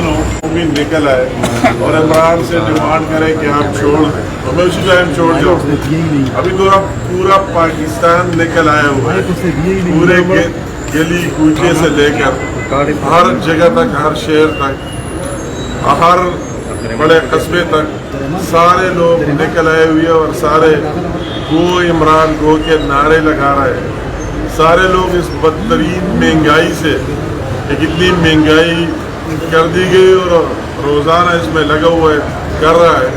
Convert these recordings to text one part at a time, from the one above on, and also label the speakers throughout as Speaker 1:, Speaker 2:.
Speaker 1: परेशान हूँ, वो भी निकल आए और इमरान से डिमांड करे कि आप छोड़ दें, तो मैं उसी टाइम छोड़ जाऊँ। अभी तो अब पूरा पाकिस्तान निकल आया हुआ है, पूरे गली कूचे से लेकर हर जगह तक, हर शहर तक, हर बड़े कस्बे तक सारे लोग निकल आए हुए हैं और सारे गो इमरान गो के नारे लगा रहे हैं। सारे लोग इस बदतरीन महंगाई से, कितनी महंगाई कर दी गई और रोज़ाना इसमें लगा हुआ है, कर रहा है,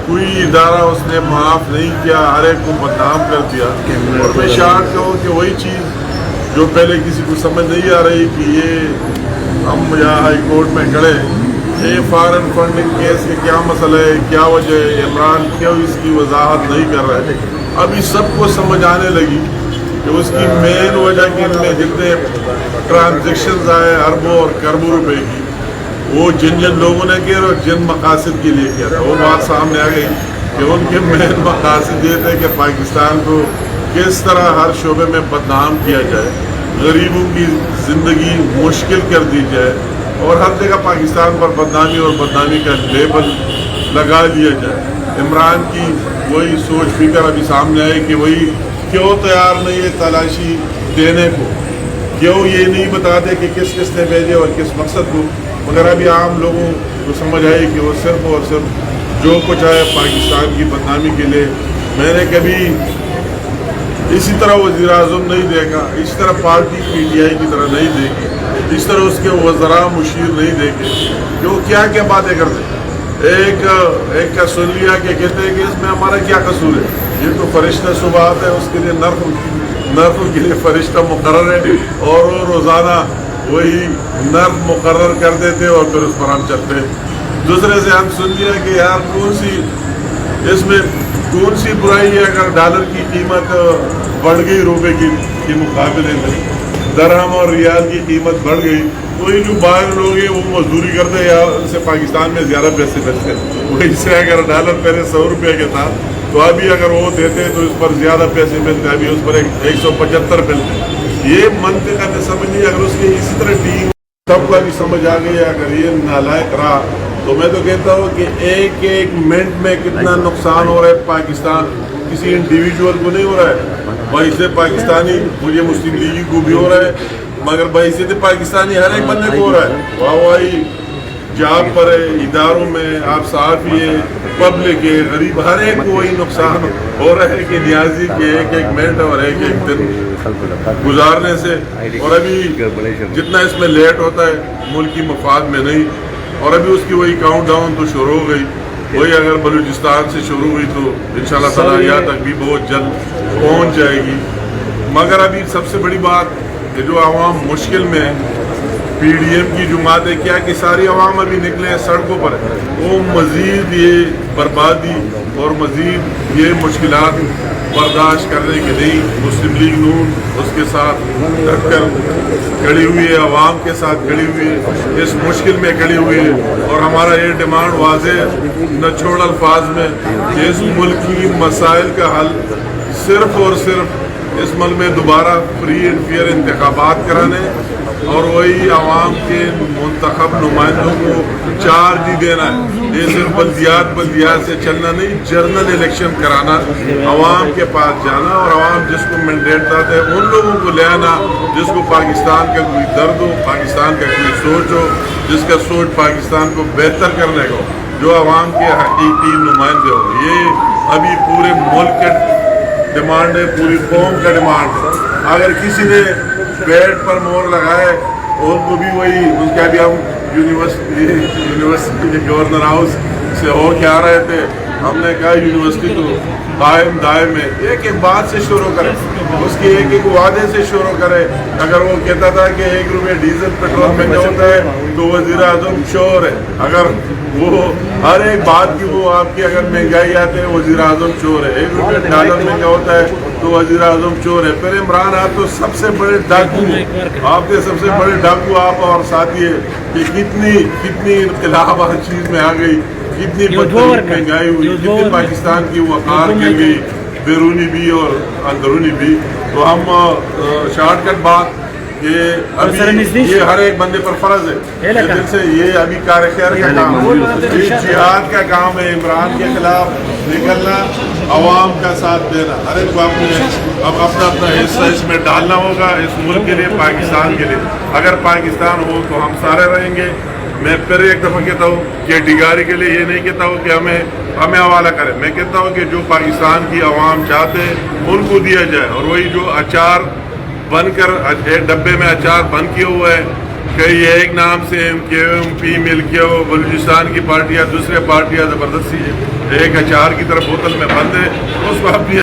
Speaker 1: कोई इदारा उसने माफ़ नहीं किया, हर एक को बदनाम कर दिया। और मैं शायद कहूँ कि वही चीज़ जो पहले किसी को समझ नहीं आ रही कि ये हम यहाँ हाई कोर्ट में खड़े, ये फॉरेन फंडिंग केस के क्या मसला है, क्या वजह है, इमरान क्यों इसकी वजाहत नहीं कर रहा है। अभी सबको समझ आने लगी कि उसकी मेन वजह कि इनमें जितने ट्रांजेक्शन्स आए अरबों और खरबों रुपए की, वो जिन जिन लोगों ने किया और जिन मकासद के लिए किया था, वो बात सामने आ गई कि उनके मेन मकासद ये थे कि पाकिस्तान को किस तरह हर शोबे में बदनाम किया जाए, गरीबों की ज़िंदगी मुश्किल कर दी जाए और हर जगह पाकिस्तान पर बदनामी और बदनामी का लेबल लगा दिया जाए। इमरान की वही सोच फिक्र अभी सामने आई कि वही क्यों तैयार नहीं है तलाशी देने को, क्यों ये नहीं बताते कि किस किस ने भेजे और किस मकसद को। मगर अभी आम लोगों को समझ आई कि वो सिर्फ और सिर्फ जो कुछ है पाकिस्तान की बदनामी के लिए। मैंने कभी इसी तरह वज़ीर आज़म नहीं देखा, इस तरह पार्टी PTI की तरह नहीं देखी, इस तरह उसके वज़रा मुशीर नहीं देखे कि वो क्या क्या बातें करते। एक का सुन लिया कि कहते हैं कि इसमें हमारा क्या कसूर है, ये तो फरिश्ता सुबह है, उसके लिए नर्फ के लिए फरिश्ता मुकर्रर है और रोज़ाना वही नर्फ मुकर्रर कर देते और फिर उस पर हम चलते हैं। दूसरे से हम सुन लिया कि यार इसमें कौन सी बुराई है अगर डॉलर की कीमत बढ़ गई रुपए के मुकाबले में, दरहम और रियाल की कीमत बढ़ गई, तो ये जो बाहर लोग हैं वो मजदूरी करते हैं या उनसे पाकिस्तान में ज़्यादा पैसे बचते हैं। वही से अगर डॉलर पहले 100 रुपये के था तो अभी अगर वो देते तो इस पर ज़्यादा पैसे मिलते हैं, अभी उस पर 175 मिलते हैं। ये मंतक हमें समझ नहीं, अगर उसकी इसी तरह टीम सबका भी समझ आ गई, अगर ये नालायक रहा तो मैं तो कहता हूँ कि एक एक मिनट में कितना नुकसान हो रहा है पाकिस्तान, किसी इंडिविजुअल को नहीं हो रहा है, वैसे पाकिस्तानी मुझे मुस्लिम लीग को भी हो रहा है, मगर वैसे पाकिस्तानी हर एक बंदे को हो रहा है। वाहवाही जॉब पर है, इदारों में, आप साफ़ी है, पब्लिक है, गरीब, हर एक को वही नुकसान हो रहा है कि न्याजी के एक एक मिनट और एक एक दिन गुजारने से। और अभी जितना इसमें लेट होता है मुल्क की मफाद में नहीं, और अभी उसकी वही काउंट डाउन तो शुरू हो गई, वही अगर बलूचिस्तान से शुरू हुई तो इंशाल्लाह ताला यहाँ तक भी बहुत जल्द पहुँच जाएगी। मगर अभी सबसे बड़ी बात कि जो आवाम मुश्किल में है, PDM की जुमातें क्या कि सारी आवाम अभी निकले हैं सड़कों पर, वो मज़ीद ये बर्बादी और मज़ीद ये मुश्किलात बर्दाश्त करने के नहीं मुस्लिम लीग नून उसके साथ डटकर खड़ी हुई है, आवाम के साथ खड़ी हुई है, इस मुश्किल में खड़ी हुई है। और हमारा ये डिमांड वाज़ेह न छोड़ अल्फाज में कि इस मुल्क की मसाइल का हल सिर्फ और सिर्फ इस मुल्क में दोबारा फ्री एंड फेयर इंतखाबात कराने और वही आवाम के मुंतखब नुमाइंदों को चार्ज ही देना है। ये सिर्फ बल्दियात से चलना नहीं, जनरल इलेक्शन कराना, आवाम के पास जाना और आवाम जिसको मैंडेट देते हैं उन लोगों को ले आना जिसको पाकिस्तान का कोई दर्द हो, पाकिस्तान का कोई सोच हो, जिसका सोच पाकिस्तान को बेहतर करने को, जो आवाम के हकीकी नुमाइंदे हो। ये अभी पूरे मुल्क के डिमांड है, पूरी कौम का डिमांड है। अगर किसी ने पेट पर मोहर लगाए उनको भी वही, उनका भी हम यूनिवर्सिटी के गवर्नर हाउस से हो के आ रहे थे, हमने कहा यूनिवर्सिटी तो कायम दायम में एक एक बात से शुरू करें, उसके एक एक वादे से शुरू करें। अगर वो कहता था कि 1 रुपये डीजल पेट्रोल महंगा होता है तो वज़ीर आज़म चोर है, अगर वो हर एक बात की वो आपकी अगर महंगाई आते हैं वज़ीर आज़म चोर है, 1 रुपये डॉलर महंगा होता है तो वज़ीर आज़म चोर है। फिर इमरान आप तो सबसे बड़े डाकू, आपके सबसे बड़े डाकू आप और साथी है कि कितनी इनकलाब हर चीज़ में आ गई, कितनी महंगाई हुई, कितनी पाकिस्तान की वक़ार गिर गई, बैरूनी भी और अंदरूनी भी। तो हम शॉर्टकट बात کہ ابھی یہ ہر ایک بندے پر فرض ہے کہ دل سے یہ ابھی کار خیر کا کام ہے، یہ جہاد کا کام ہے، عمران کے خلاف نکلنا، عوام کا ساتھ دینا، ہر ایک کو اب اپنا اپنا حصہ اس میں ڈالنا ہوگا، اس ملک کے لیے، پاکستان کے لیے۔ اگر پاکستان ہو تو ہم سارے رہیں گے۔ میں پھر ایک دفعہ کہتا ہوں کہ ڈگاری کے لیے یہ نہیں کہتا ہوں کہ ہمیں حوالہ کرے، میں کہتا ہوں کہ جو پاکستان کی عوام چاہتے ہیں ان کو دیا جائے، اور وہی جو اچار بن کر ایک ڈبے میں اچار بند کیا ہوا ہے، کئی ایک نام سے MP مل کیا ہو، بلوچستان کی پارٹیاں، دوسرے پارٹیاں زبردستی ایک اچار کی طرف بوتل میں بند ہے، اس کو اپنی